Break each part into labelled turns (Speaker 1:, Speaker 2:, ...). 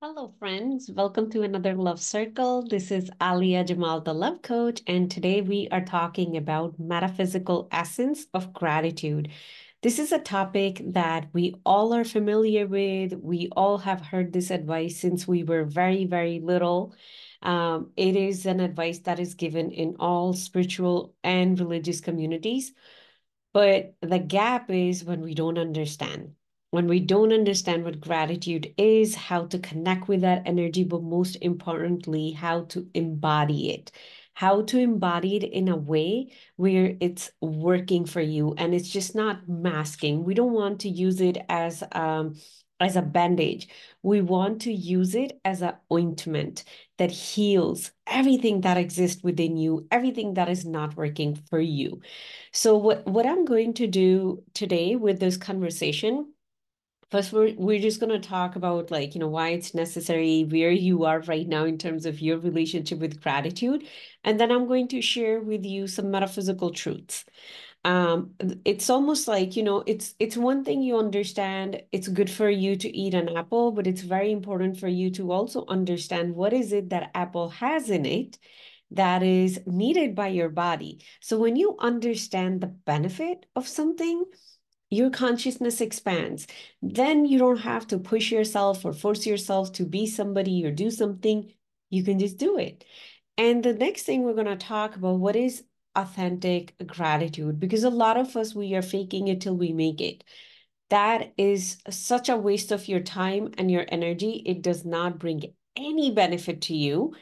Speaker 1: Hello, friends. Welcome to another Love Circle. This is Alia Jamal, the Love Coach, and today we are talking about metaphysical essence of gratitude. This is a topic that we all are familiar with. We all have heard this advice since we were very, very little. It is an advice that is given in all spiritual and religious communities. But the gap is when we don't understand. When we don't understand what gratitude is, how to connect with that energy, but most importantly, how to embody it. How to embody it in a way where it's working for you and it's just not masking. We don't want to use it as a bandage. We want to use it as an ointment that heals everything that exists within you, everything that is not working for you. So what I'm going to do today with this conversation, first we're just going to talk about why it's necessary, where you are right now in terms of your relationship with gratitude, and then I'm going to share with you some metaphysical truths. It's almost like, it's one thing you understand, it's good for you to eat an apple, but it's very important for you to also understand what is it that apple has in it that is needed by your body. So when you understand the benefit of something, your consciousness expands. Then you don't have to push yourself or force yourself to be somebody or do something. You can just do it. And the next thing we're going to talk about, what is authentic gratitude? Because a lot of us, we are faking it till we make it. That is such a waste of your time and your energy. It does not bring any benefit to you.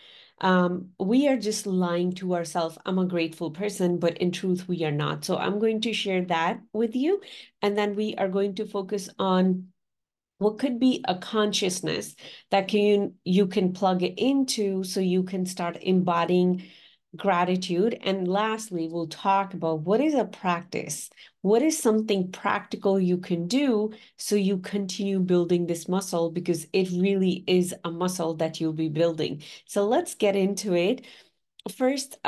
Speaker 1: We are just lying to ourselves. I'm a grateful person, but in truth, we are not. So I'm going to share that with you. And then we are going to focus on what could be a consciousness that you can plug it into so you can start embodying gratitude. And lastly, we'll talk about what is a practice, what is something practical you can do so you continue building this muscle, because it really is a muscle that you'll be building. So let's get into it. First,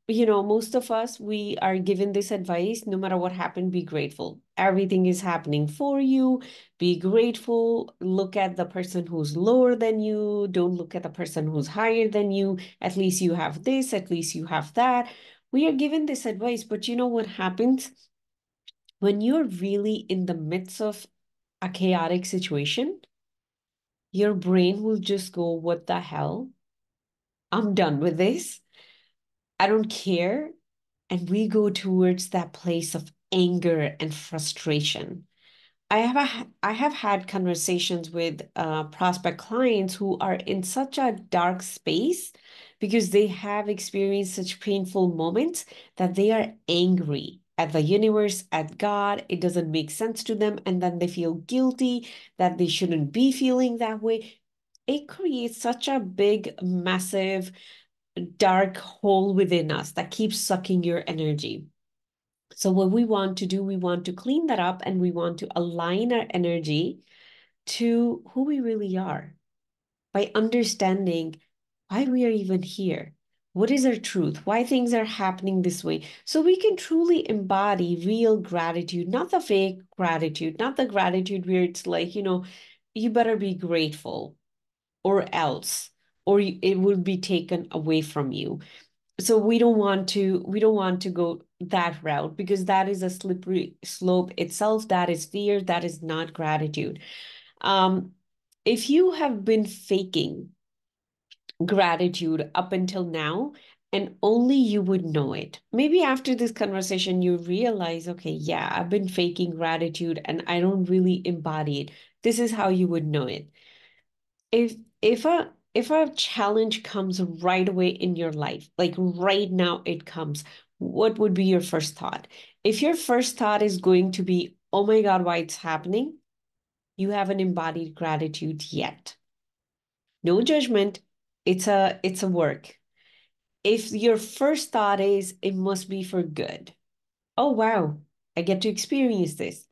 Speaker 1: most of us, we are given this advice, no matter what happened, be grateful. Everything is happening for you. Be grateful. Look at the person who's lower than you. Don't look at the person who's higher than you. At least you have this, at least you have that. We are given this advice, but you know what happens? When you're really in the midst of a chaotic situation, your brain will just go, what the hell? I'm done with this. I don't care. And we go towards that place of anger and frustration. I have had conversations with prospect clients who are in such a dark space because they have experienced such painful moments that they are angry at the universe, at God. It doesn't make sense to them. And then they feel guilty that they shouldn't be feeling that way. It creates such a big, massive, dark hole within us that keeps sucking your energy. So what we want to do, we want to clean that up and we want to align our energy to who we really are by understanding why we are even here. What is our truth? Why things are happening this way? So we can truly embody real gratitude, not the fake gratitude, not the gratitude where it's like, you better be grateful or else, or it will be taken away from you. So we don't want to go that route, because that is a slippery slope itself. That is fear, that is not gratitude. um if you have been faking gratitude up until now, and only you would know it, maybe after this conversation you realize, okay, yeah, I've been faking gratitude and I don't really embody it. This is how you would know it. If a challenge comes right away in your life, like right now it comes, what would be your first thought? If your first thought is going to be, oh my God, why it's happening, you haven't embodied gratitude yet. No judgment. It's a work. If your first thought is, it must be for good. Oh wow, I get to experience this.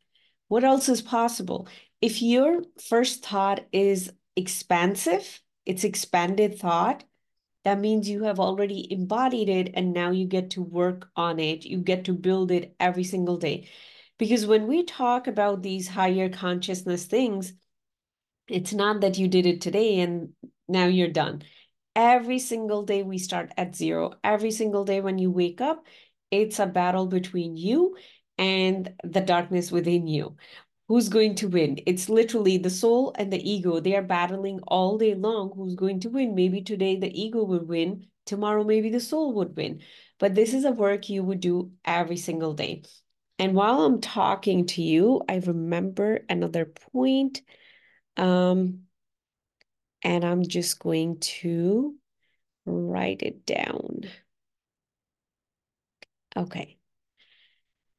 Speaker 1: What else is possible? If your first thought is expansive, it's expanded thought, that means you have already embodied it and now you get to work on it. You get to build it every single day. Because when we talk about these higher consciousness things, It's not that you did it today and now you're done. Every single day we start at zero. Every single day when you wake up, it's a battle between you and the darkness within you. Who's going to win? It's literally the soul and the ego. They are battling all day long. Who's going to win? Maybe today the ego would win. Tomorrow, maybe the soul would win. But this is a work you would do every single day. And while I'm talking to you, I remember another point. Um, and I'm just going to write it down. Okay.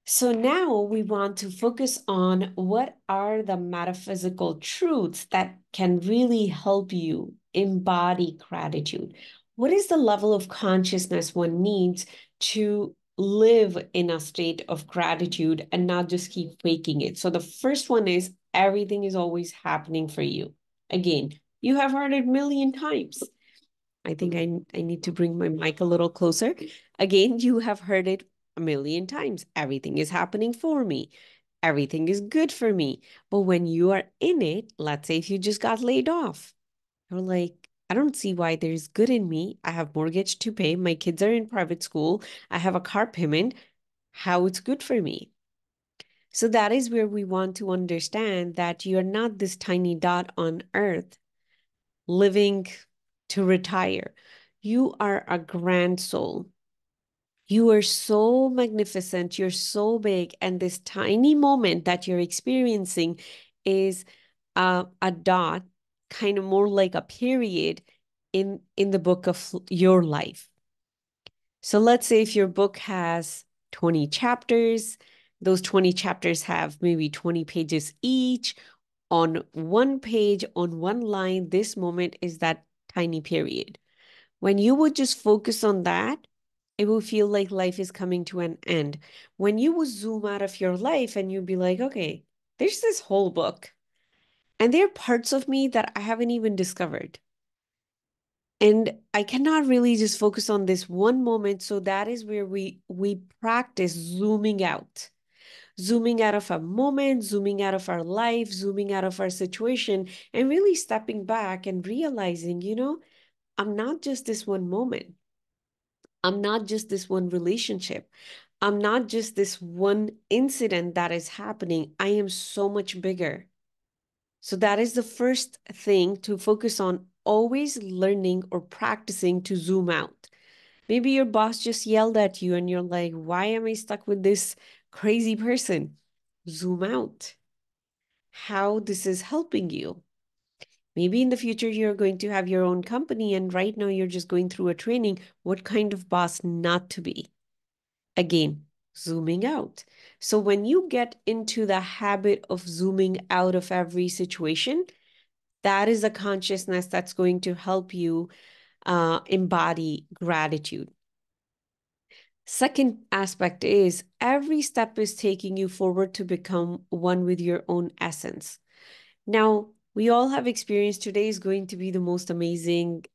Speaker 1: So now we want to focus on what are the metaphysical truths that can really help you embody gratitude. What is the level of consciousness one needs to live in a state of gratitude and not just keep faking it? So the first one is everything is always happening for you. Again, you have heard it a million times. I think I need to bring my mic a little closer. Again, you have heard it a million times. Everything is happening for me. Everything is good for me. But when you are in it, let's say if you just got laid off, you're like, I don't see why there's good in me. I have mortgage to pay. My kids are in private school. I have a car payment. How it's good for me. So that is where we want to understand that you're not this tiny dot on earth living to retire. You are a grand soul. You are so magnificent. You're so big. And this tiny moment that you're experiencing is a dot, kind of more like a period in the book of your life. So let's say if your book has 20 chapters, those 20 chapters have maybe 20 pages each. On one page, on one line, this moment is that tiny period. When you would just focus on that, it will feel like life is coming to an end. When you would zoom out of your life and you'd be like, okay, there's this whole book, and there are parts of me that I haven't even discovered. And I cannot really just focus on this one moment. So that is where we practice zooming out of a moment, zooming out of our life, zooming out of our situation, and really stepping back and realizing, I'm not just this one moment. I'm not just this one relationship. I'm not just this one incident that is happening. I am so much bigger. So that is the first thing to focus on, always learning or practicing to zoom out. Maybe your boss just yelled at you and you're like, why am I stuck with this crazy person? Zoom out. How this is helping you. Maybe in the future you're going to have your own company and right now you're just going through a training. What kind of boss not to be? Again, zooming out. So when you get into the habit of zooming out of every situation, that is a consciousness that's going to help you embody gratitude. Second aspect is every step is taking you forward to become one with your own essence. Now, we all have experienced today is going to be the most amazing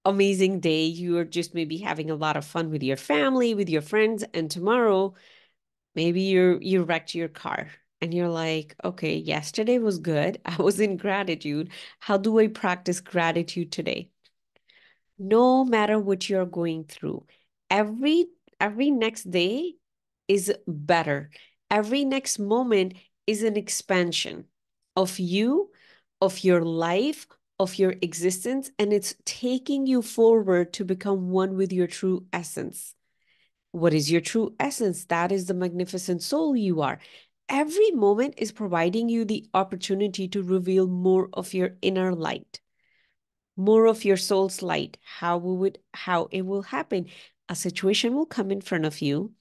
Speaker 1: day. You are just maybe having a lot of fun with your family, with your friends, and tomorrow maybe you wrecked your car and you're like, okay, yesterday was good. I was in gratitude. How do I practice gratitude today? No matter what you're going through, every every next day is better. Every next moment is an expansion of you, of your life, of your existence, and it's taking you forward to become one with your true essence. What is your true essence? That is the magnificent soul you are. Every moment is providing you the opportunity to reveal more of your inner light, more of your soul's light. How it will happen? A situation will come in front of you.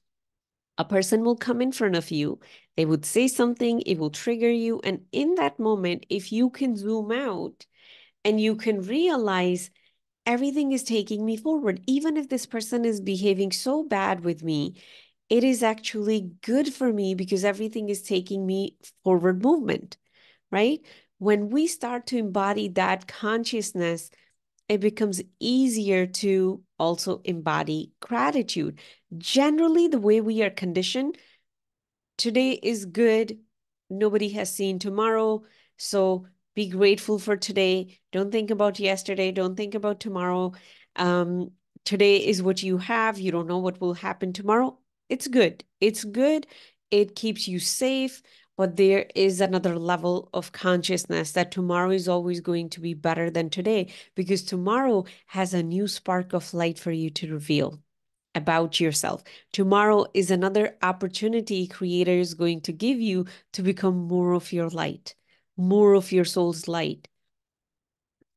Speaker 1: A person will come in front of you. They would say something, it will trigger you. And in that moment, if you can zoom out and you can realize everything is taking me forward, even if this person is behaving so bad with me, it is actually good for me because everything is taking me forward movement, right? When we start to embody that consciousness, it becomes easier to also embody gratitude. Generally, the way we are conditioned, today is good. Nobody has seen tomorrow. So Be grateful for today. Don't think about yesterday. Don't think about tomorrow. Um, Today is what you have. You don't know what will happen tomorrow. It's good. It's good. It keeps you safe. But there is another level of consciousness that tomorrow is always going to be better than today, because tomorrow has a new spark of light for you to reveal about yourself. Tomorrow is another opportunity Creator is going to give you to become more of your light, more of your soul's light.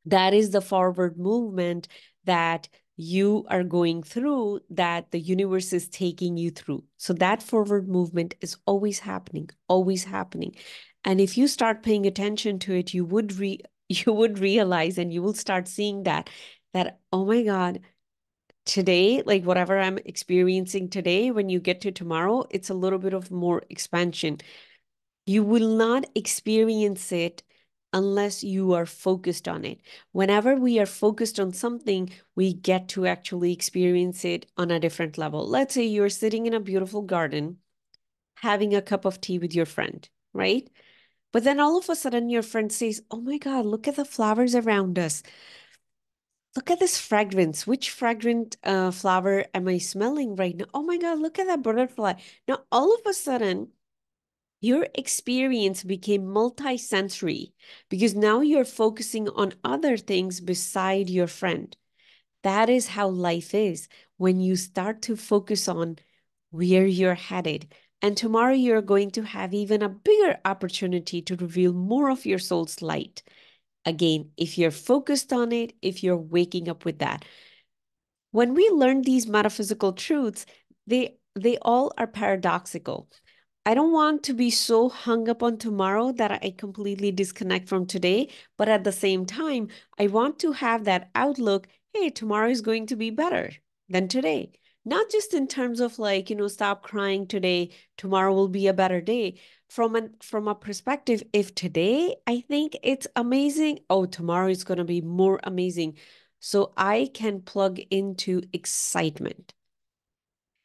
Speaker 1: That is the forward movement that you are going through, that the universe is taking you through. So that forward movement is always happening, always happening. And if you start paying attention to it, you would realize, and you will start seeing that, oh my God, today, like whatever I'm experiencing today, when you get to tomorrow, it's a little bit of more expansion. You will not experience it unless you are focused on it. Whenever we are focused on something, we get to actually experience it on a different level. Let's say you're sitting in a beautiful garden, having a cup of tea with your friend, right? But then all of a sudden, your friend says, oh my God, look at the flowers around us. Look at this fragrance. Which fragrant flower am I smelling right now? Oh my God, look at that butterfly. Now, all of a sudden, your experience became multi-sensory because now you're focusing on other things beside your friend. That is how life is when you start to focus on where you're headed. And tomorrow you're going to have even a bigger opportunity to reveal more of your soul's light. Again, if you're focused on it, if you're waking up with that. When we learn these metaphysical truths, they all are paradoxical. I don't want to be so hung up on tomorrow that I completely disconnect from today. But at the same time, I want to have that outlook. Hey, tomorrow is going to be better than today. Not just in terms of like, stop crying today, tomorrow will be a better day. From a perspective, if today I think it's amazing, oh, tomorrow is going to be more amazing. So I can plug into excitement.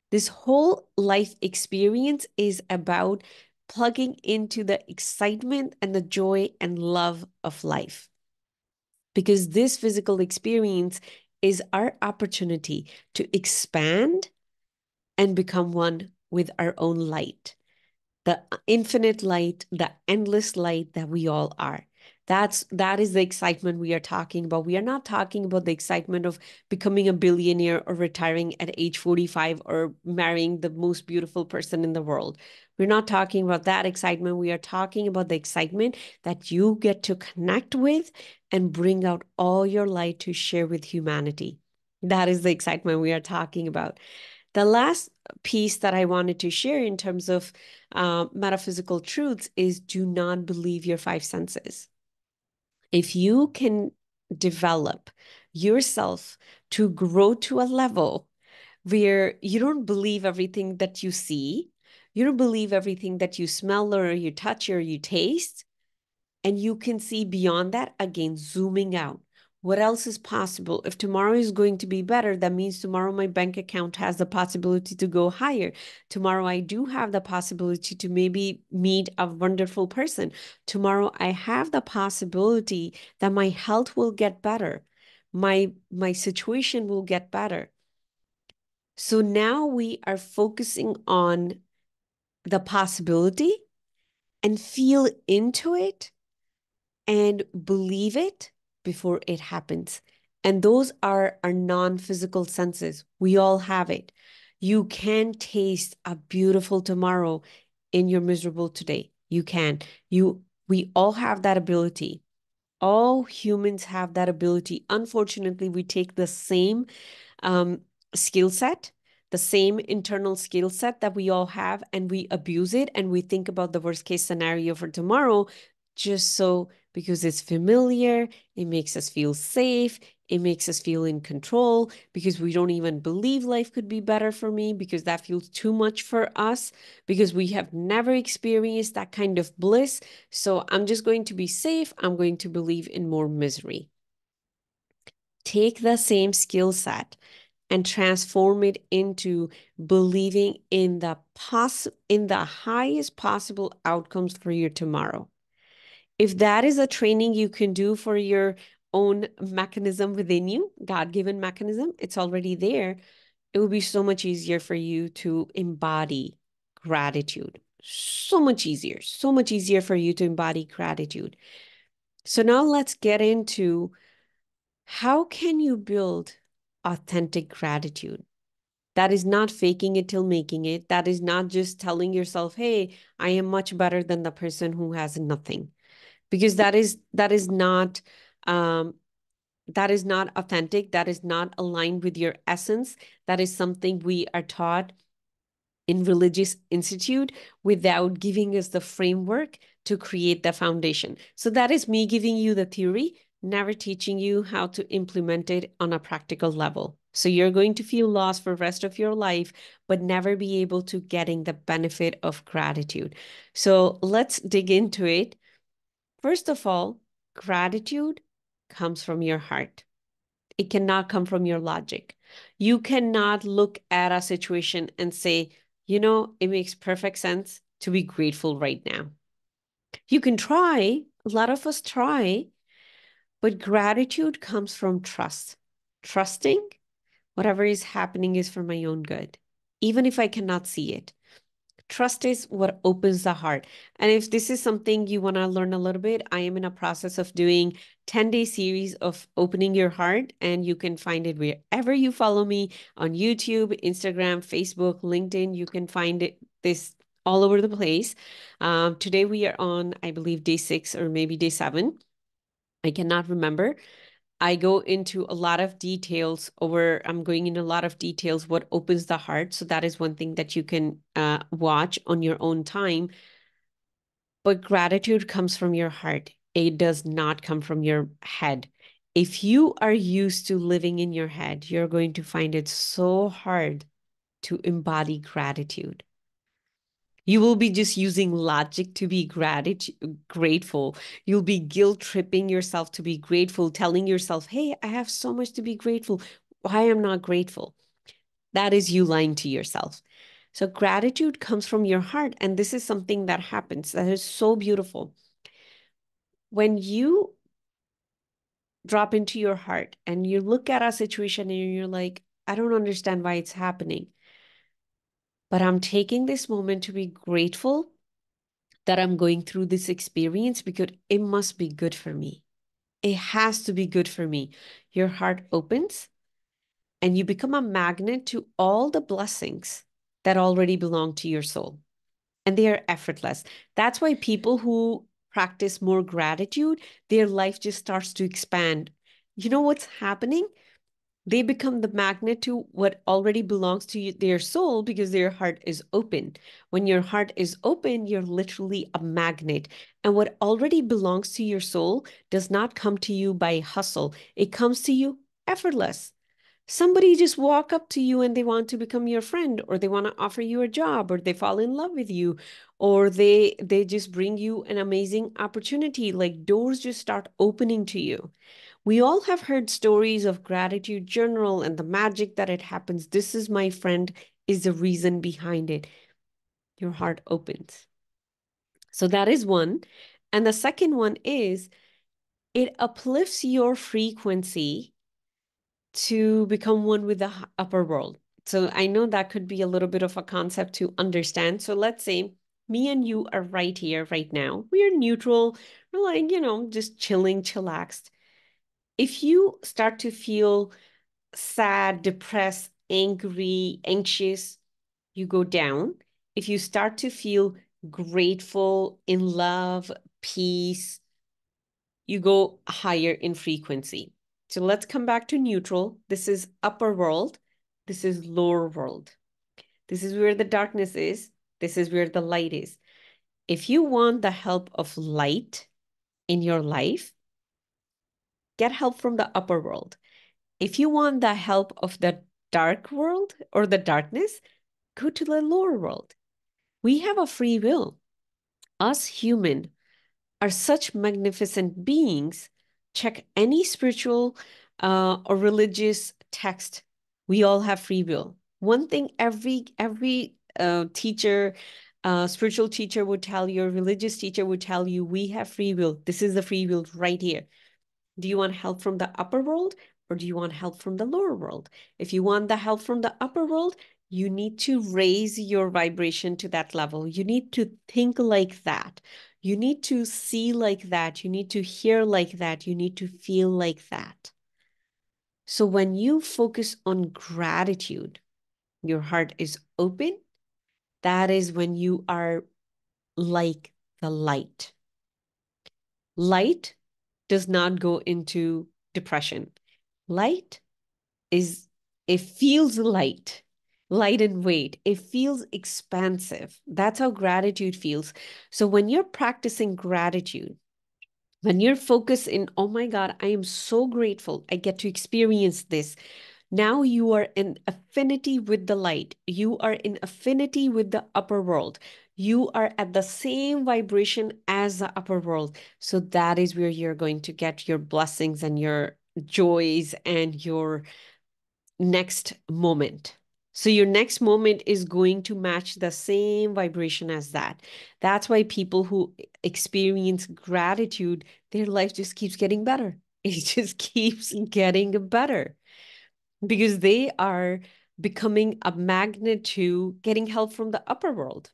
Speaker 1: This whole life experience is about plugging into the excitement and the joy and love of life. Because this physical experience is our opportunity to expand and become one with our own light, the infinite light, the endless light that we all are. That is the excitement we are talking about. We are not talking about the excitement of becoming a billionaire or retiring at age 45 or marrying the most beautiful person in the world. We're not talking about that excitement. We are talking about the excitement that you get to connect with and bring out all your light to share with humanity. That is the excitement we are talking about. The last piece that I wanted to share in terms of metaphysical truths is do not believe your five senses. If you can develop yourself to grow to a level where you don't believe everything that you see, you don't believe everything that you smell or you touch or you taste, and you can see beyond that, again, zooming out. What else is possible? If tomorrow is going to be better, that means tomorrow my bank account has the possibility to go higher. Tomorrow I do have the possibility to maybe meet a wonderful person. Tomorrow I have the possibility that my health will get better. My situation will get better. So now we are focusing on the possibility and feel into it and believe it before it happens. And those are our non-physical senses. We all have it. You can taste a beautiful tomorrow in your miserable today. You can. We all have that ability. All humans have that ability. Unfortunately, we take the same um, skill set, the same internal skill set that we all have, and we abuse it. And we think about the worst case scenario for tomorrow just so because it's familiar, it makes us feel safe, it makes us feel in control because we don't even believe life could be better for me because that feels too much for us because we have never experienced that kind of bliss. So I'm just going to be safe. I'm going to believe in more misery. Take the same skill set and transform it into believing in the highest possible outcomes for your tomorrow. If that is a training you can do for your own mechanism within you, God-given mechanism, it's already there. It will be so much easier for you to embody gratitude. So much easier for you to embody gratitude. So now let's get into how can you build authentic gratitude? That is not faking it till making it. That is not just telling yourself, hey, I am much better than the person who has nothing. Because um, that is not authentic. That is not aligned with your essence. That is something we are taught in religious institute without giving us the framework to create the foundation. So that is me giving you the theory, never teaching you how to implement it on a practical level. So you're going to feel lost for the rest of your life, but never be able to getting the benefit of gratitude. So let's dig into it. First of all, gratitude comes from your heart. It cannot come from your logic. You cannot look at a situation and say, it makes perfect sense to be grateful right now. You can try, a lot of us try, but gratitude comes from trust. Trusting whatever is happening is for my own good, even if I cannot see it. Trust is what opens the heart. And if this is something you want to learn a little bit, I am in a process of doing 10-day series of opening your heart, and you can find it wherever you follow me on YouTube, Instagram, Facebook, LinkedIn. You can find this all over the place. Today we are on, I believe, day 6 or maybe day 7. I cannot remember. I go into a lot of details I'm going into a lot of details what opens the heart. So that is one thing that you can watch on your own time. But gratitude comes from your heart. It does not come from your head. If you are used to living in your head, you're going to find it so hard to embody gratitude. You will be just using logic to be grateful. You'll be guilt tripping yourself to be grateful, telling yourself, hey, I have so much to be grateful. Why am I not grateful? That is you lying to yourself. So gratitude comes from your heart. And this is something that happens that is so beautiful. When you drop into your heart and you look at a situation and you're like, I don't understand why it's happening, but I'm taking this moment to be grateful that I'm going through this experience because it must be good for me. It has to be good for me. Your heart opens and you become a magnet to all the blessings that already belong to your soul. And they are effortless. That's why people who practice more gratitude, their life just starts to expand. You know what's happening? They become the magnet to what already belongs to their soul because their heart is open. When your heart is open, you're literally a magnet. And what already belongs to your soul does not come to you by hustle. It comes to you effortless. Somebody just walk up to you and they want to become your friend, or they want to offer you a job, or they fall in love with you, or they just bring you an amazing opportunity. Like doors just start opening to you. We all have heard stories of gratitude journal and the magic that it happens. This is, my friend, is the reason behind it. Your heart opens. So that is one. And the second one is it uplifts your frequency to become one with the upper world. So I know that could be a little bit of a concept to understand. So let's say me and you are right here, right now. We are neutral. We're like, just chilling, chillaxed. If you start to feel sad, depressed, angry, anxious, you go down. If you start to feel grateful, in love, peace, you go higher in frequency. So let's come back to neutral. This is upper world. This is lower world. This is where the darkness is. This is where the light is. If you want the help of light in your life, get help from the upper world. If you want the help of the dark world or the darkness, go to the lower world. We have a free will. Us human are such magnificent beings. Check any spiritual or religious text. We all have free will. One thing every teacher, A spiritual teacher would tell you, a religious teacher would tell you, we have free will. This is the free will right here. Do you want help from the upper world or do you want help from the lower world? If you want the help from the upper world, you need to raise your vibration to that level. You need to think like that. You need to see like that. You need to hear like that. You need to feel like that. So when you focus on gratitude, your heart is open. That is when you are like the light. Light does not go into depression. Light is, it feels light, light in weight. It feels expansive. That's how gratitude feels. So when you're practicing gratitude, when you're focused in, oh my God, I am so grateful I get to experience this. Now you are in affinity with the light. You are in affinity with the upper world. You are at the same vibration as the upper world. So that is where you're going to get your blessings and your joys and your next moment. So your next moment is going to match the same vibration as that. That's why people who experience gratitude, their life just keeps getting better. It just keeps getting better because they are becoming a magnet to getting help from the upper world.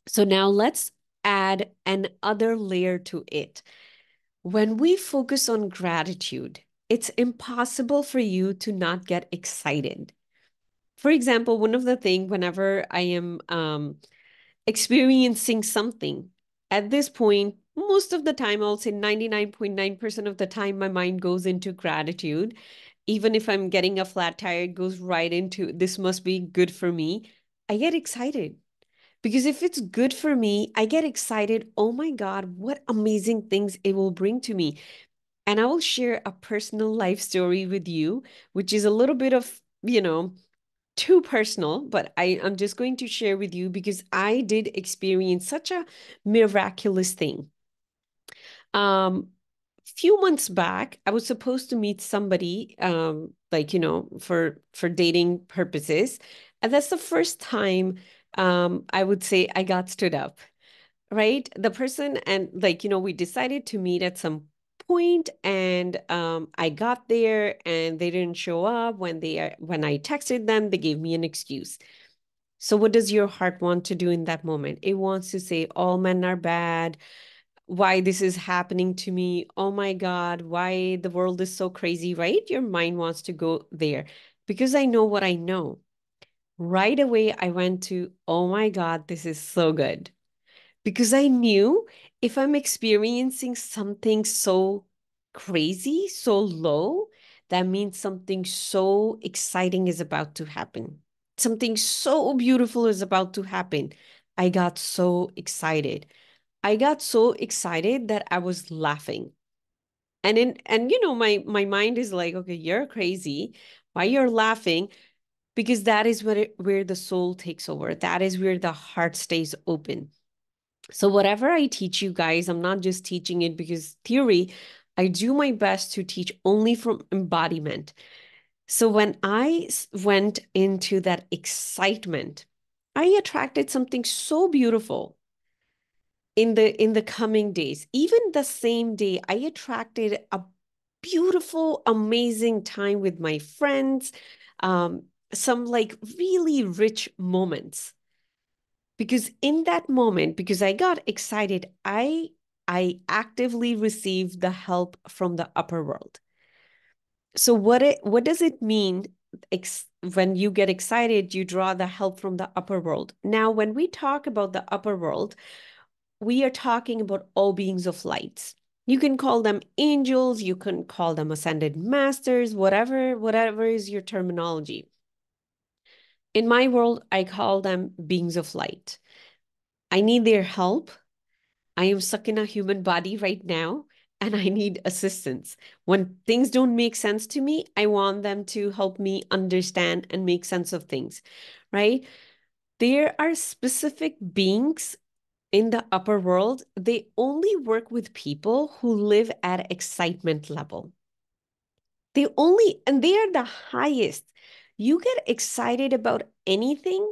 Speaker 1: So now let's add another layer to it. When we focus on gratitude, it's impossible for you to not get excited. For example, one of the things whenever I am experiencing something, at this point, most of the time, I'll say 99.9% of the time, my mind goes into gratitude. Even if I'm getting a flat tire, it goes right into this must be good for me. I get excited because if it's good for me, I get excited. Oh my God, what amazing things it will bring to me. And I will share a personal life story with you, which is a little bit of, too personal, but I'm just going to share with you because I did experience such a miraculous thing. Few months back, I was supposed to meet somebody, like, for dating purposes. And that's the first time I would say I got stood up, right? The person and like, we decided to meet at some point and I got there and they didn't show up when I texted them, they gave me an excuse. So what does your heart want to do in that moment? It wants to say all men are bad, why this is happening to me, oh my God, why the world is so crazy, right? Your mind wants to go there because I know what I know. Right away I went to, oh my God, this is so good because I knew if I'm experiencing something so crazy, so low, that means something so exciting is about to happen. Something so beautiful is about to happen. I got so excited. I got so excited that I was laughing. My mind is like, okay, you're crazy. Why you're laughing? Because that is where the soul takes over. That is where the heart stays open. So whatever I teach you guys, I'm not just teaching it because theory, I do my best to teach only from embodiment. So when I went into that excitement, I attracted something so beautiful in the coming days. Even the same day, I attracted a beautiful, amazing time with my friends, some like really rich moments because in that moment because I got excited I actively received the help from the upper world. So what does it mean when you get excited you draw the help from the upper world? Now when we talk about the upper world we are talking about all beings of lights. You can call them angels, you can call them ascended masters, whatever is your terminology. In my world I call them beings of light. I need their help. I am stuck in a human body right now and I need assistance. When things don't make sense to me, I want them to help me understand and make sense of things, right? There are specific beings in the upper world. They only work with people who live at excitement level. And they are the highest. You get excited about anything,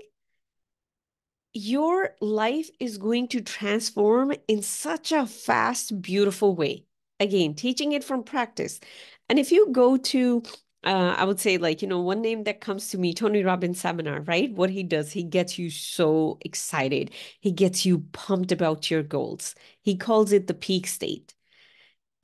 Speaker 1: your life is going to transform in such a fast, beautiful way. Again, teaching it from practice. And if you go to, I would say, like, one name that comes to me, Tony Robbins seminar, right? What he does, he gets you so excited. He gets you pumped about your goals. He calls it the peak state.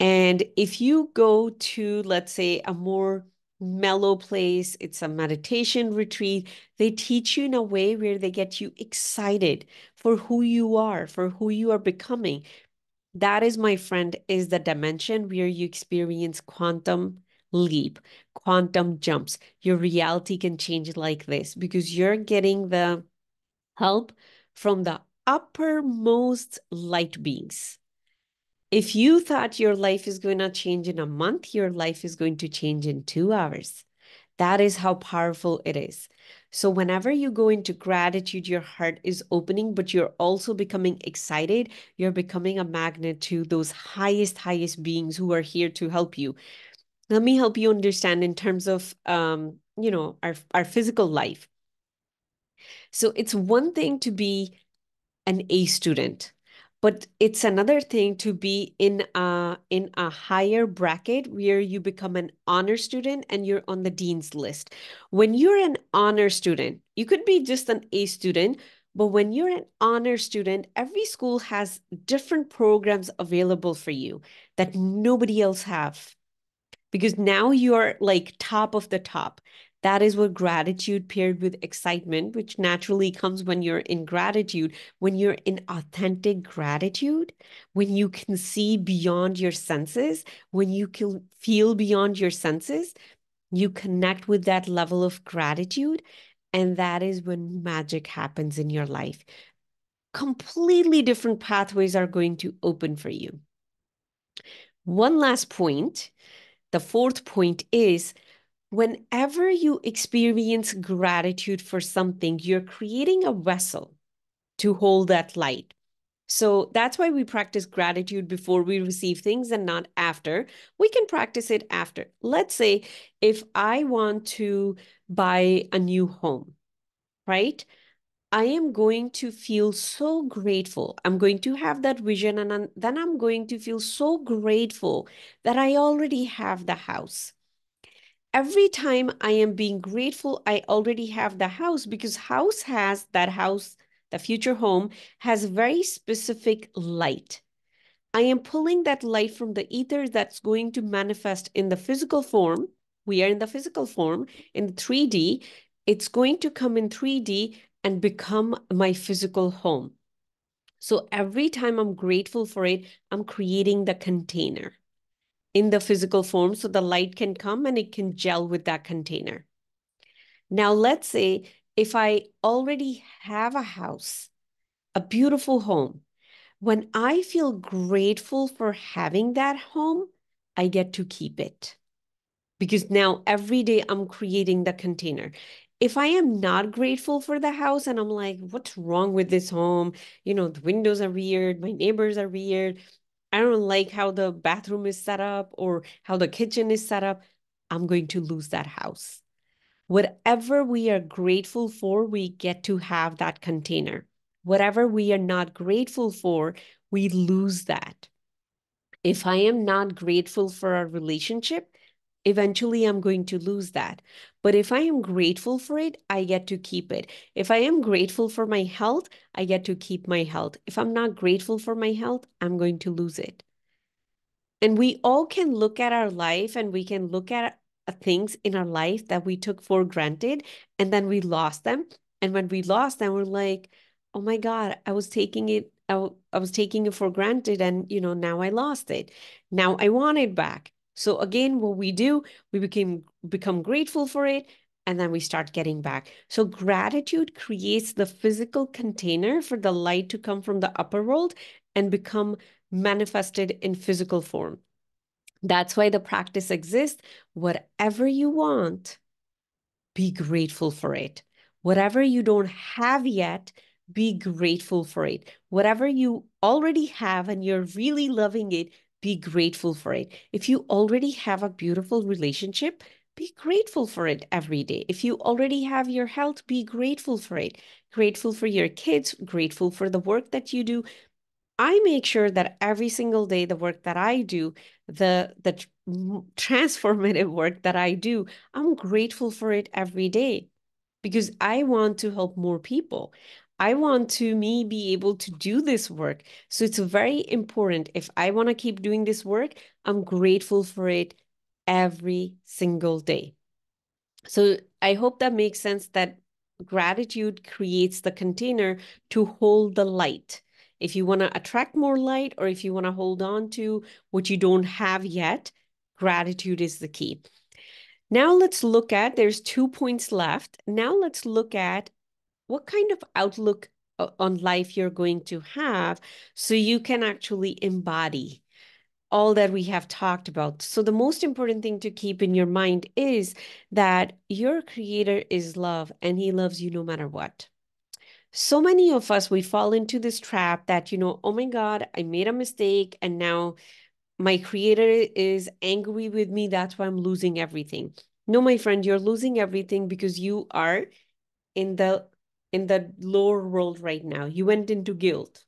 Speaker 1: And if you go to, let's say, a more mellow place, it's a meditation retreat, they teach you in a way where they get you excited for who you are, for who you are becoming. That is, my friend, is the dimension where you experience quantum leap, quantum jumps. Your reality can change like this because you're getting the help from the uppermost light beings. If you thought your life is going to change in a month, your life is going to change in 2 hours. That is how powerful it is. So, whenever you go into gratitude, your heart is opening, but you're also becoming excited. You're becoming a magnet to those highest beings who are here to help you. Let me help you understand in terms of, our physical life. So, it's one thing to be an A student. But it's another thing to be in a higher bracket where you become an honor student and you're on the dean's list. When you're an honor student, you could be just an A student, but when you're an honor student, every school has different programs available for you that nobody else have because now you're like top of the top. That is what gratitude paired with excitement, which naturally comes when you're in gratitude, when you're in authentic gratitude, when you can see beyond your senses, when you can feel beyond your senses, you connect with that level of gratitude. And that is when magic happens in your life. Completely different pathways are going to open for you. One last point. The fourth point is whenever you experience gratitude for something, you're creating a vessel to hold that light. So that's why we practice gratitude before we receive things and not after. We can practice it after. Let's say if I want to buy a new home, right? I am going to feel so grateful. I'm going to have that vision, and then I'm going to feel so grateful that I already have the house. Every time I am being grateful, I already have the house because house, the future home has very specific light. I am pulling that light from the ether that's going to manifest in the physical form. We are in the physical form in 3D. It's going to come in 3D and become my physical home. So every time I'm grateful for it, I'm creating the container in the physical form so the light can come and it can gel with that container. Now, let's say if I already have a house, a beautiful home, when I feel grateful for having that home, I get to keep it because now every day I'm creating the container. If I am not grateful for the house and I'm like, what's wrong with this home? The windows are weird, my neighbors are weird. I don't like how the bathroom is set up or how the kitchen is set up. I'm going to lose that house. Whatever we are grateful for, we get to have that container. Whatever we are not grateful for, we lose that. If I am not grateful for our relationship, eventually I'm going to lose that. But if I am grateful for it, I get to keep it. If I am grateful for my health, I get to keep my health. If I'm not grateful for my health, I'm going to lose it. And we all can look at our life and we can look at things in our life that we took for granted and then we lost them. And when we lost them, we're like, oh my God, I was taking it for granted and now I lost it. Now I want it back. So again, what we do, we become grateful for it and then we start getting back. So gratitude creates the physical container for the light to come from the upper world and become manifested in physical form. That's why the practice exists. Whatever you want, be grateful for it. Whatever you don't have yet, be grateful for it. Whatever you already have and you're really loving it, be grateful for it. If you already have a beautiful relationship, be grateful for it every day. If you already have your health, be grateful for it. Grateful for your kids, grateful for the work that you do. I make sure that every single day, the work that I do, the transformative work that I do, I'm grateful for it every day because I want to help more people. I want to me be able to do this work. So it's very important. If I want to keep doing this work, I'm grateful for it every single day. So I hope that makes sense that gratitude creates the container to hold the light. If you want to attract more light or if you want to hold on to what you don't have yet, gratitude is the key. Now let's look at, there's 2 points left. Now let's look at what kind of outlook on life you're going to have so you can actually embody all that we have talked about. So the most important thing to keep in your mind is that your creator is love and he loves you no matter what. So many of us, we fall into this trap that, oh my God, I made a mistake and now my creator is angry with me. That's why I'm losing everything. No, my friend, you're losing everything because you are in the lower world right now. You went into guilt.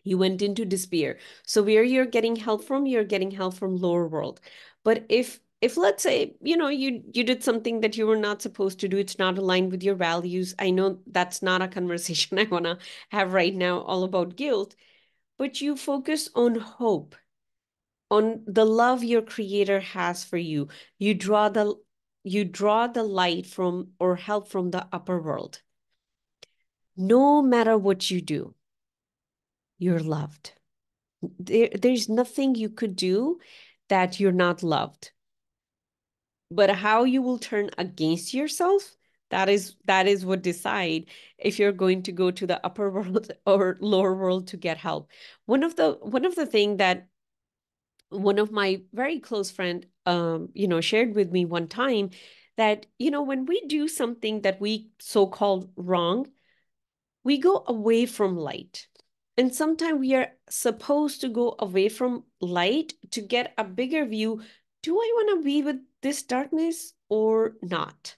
Speaker 1: You went into despair. So where you're getting help from, you're getting help from lower world. But if let's say, you did something that you were not supposed to do, it's not aligned with your values. I know that's not a conversation I want to have right now all about guilt, but you focus on hope, on the love your creator has for you. You draw the light from or help from the upper world. No matter what you do, you're loved. There's nothing you could do that you're not loved. But how you will turn against yourself, that is what decide if you're going to go to the upper world or lower world to get help. One of the thing that one of my very close friend shared with me one time that when we do something that we so-called wrong, we go away from light. And sometimes we are supposed to go away from light to get a bigger view. Do I want to be with this darkness or not?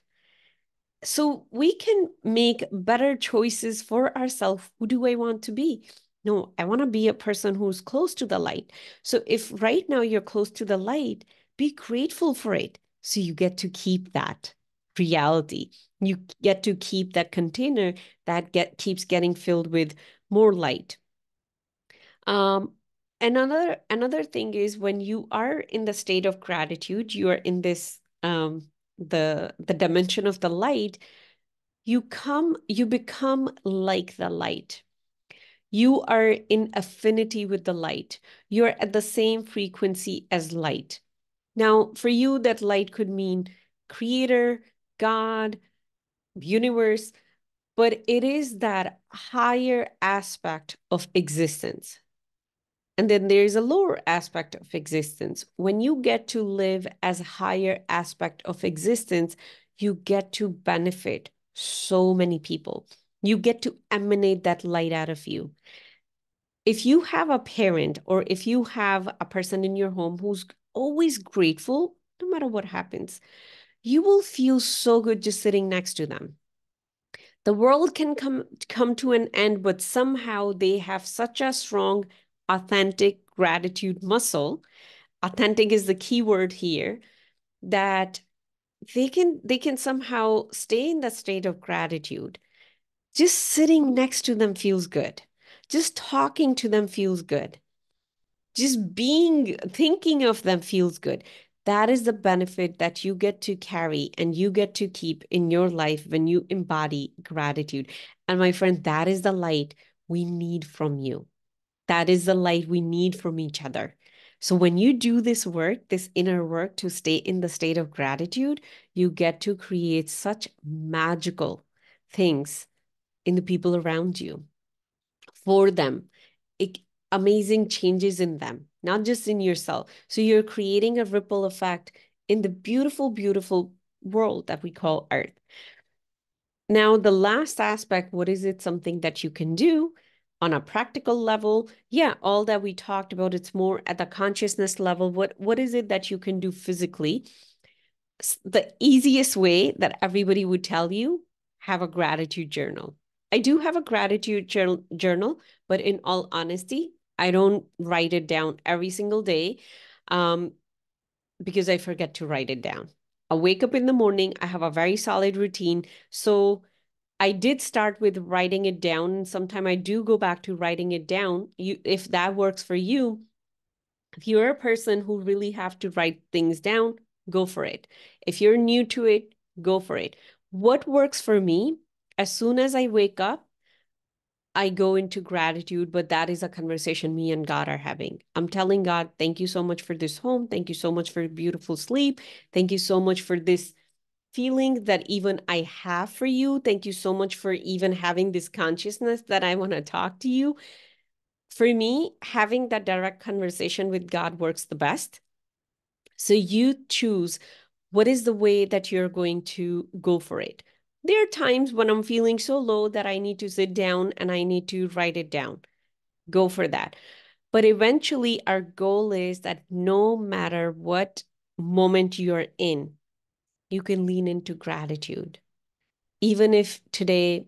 Speaker 1: So we can make better choices for ourselves. Who do I want to be? No, I want to be a person who's close to the light. So if right now you're close to the light, be grateful for it. So you get to keep that reality. You get to keep that container that keeps getting filled with more light. Um, another thing is when you are in the state of gratitude, you are in this the dimension of the light, you become like the light. You are in affinity with the light. You're at the same frequency as light. Now, for you, that light could mean creator, God, universe, but it is that higher aspect of existence. And then there's a lower aspect of existence. When you get to live as a higher aspect of existence, you get to benefit so many people. You get to emanate that light out of you. If you have a parent or if you have a person in your home who's always grateful, no matter what happens, you will feel so good just sitting next to them. The world can come to an end, but somehow they have such a strong, authentic gratitude muscle. Authentic is the key word here, that they can somehow stay in that state of gratitude. Just sitting next to them feels good. Just talking to them feels good. Just thinking of them feels good. That is the benefit that you get to carry and you get to keep in your life when you embody gratitude. And my friend, that is the light we need from you. That is the light we need from each other. So when you do this work, this inner work to stay in the state of gratitude, you get to create such magical things in the people around you for them. It, amazing changes in them, not just in yourself. So you're creating a ripple effect in the beautiful, beautiful world that we call Earth. Now, the last aspect, what is it something that you can do on a practical level? Yeah, all that we talked about, it's more at the consciousness level. What is it that you can do physically? the easiest way that everybody would tell you, have a gratitude journal. I do have a gratitude journal, but in all honesty, I don't write it down every single day um, because I forget to write it down. I wake up in the morning, I have a very solid routine. So I did start with writing it down, and sometimes I do go back to writing it down. If that works for you, if you're a person who really have to write things down, go for it. If you're new to it, go for it. What works for me, as soon as I wake up, I go into gratitude, but that is a conversation me and God are having. I'm telling God, thank you so much for this home. Thank you so much for beautiful sleep. Thank you so much for this feeling that even I have for you. Thank you so much for even having this consciousness that I want to talk to you. For me, having that direct conversation with God works the best. So you choose what is the way that you're going to go for it. There are times when I'm feeling so low that I need to sit down and I need to write it down. Go for that. But eventually, our goal is that no matter what moment you're in, you can lean into gratitude. Even if today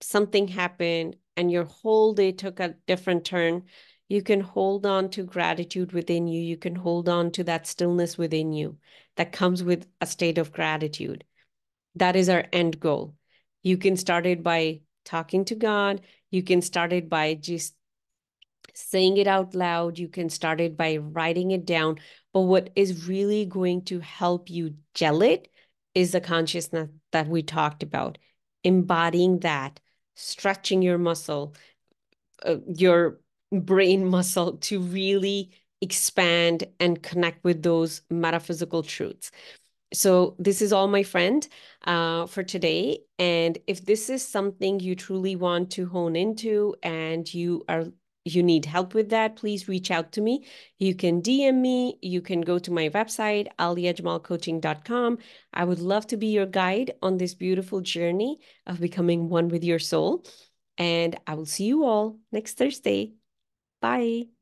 Speaker 1: something happened and your whole day took a different turn, you can hold on to gratitude within you. You can hold on to that stillness within you that comes with a state of gratitude. That is our end goal. You can start it by talking to God. You can start it by just saying it out loud. You can start it by writing it down. But what is really going to help you gel it is the consciousness that we talked about, embodying that, stretching your muscle, your brain muscle to really expand and connect with those metaphysical truths. So this is all, my friend, for today. And if this is something you truly want to hone into and you need help with that, please reach out to me. You can DM me. You can go to my website, aliajamalcoaching.com. I would love to be your guide on this beautiful journey of becoming one with your soul. And I will see you all next Thursday. Bye.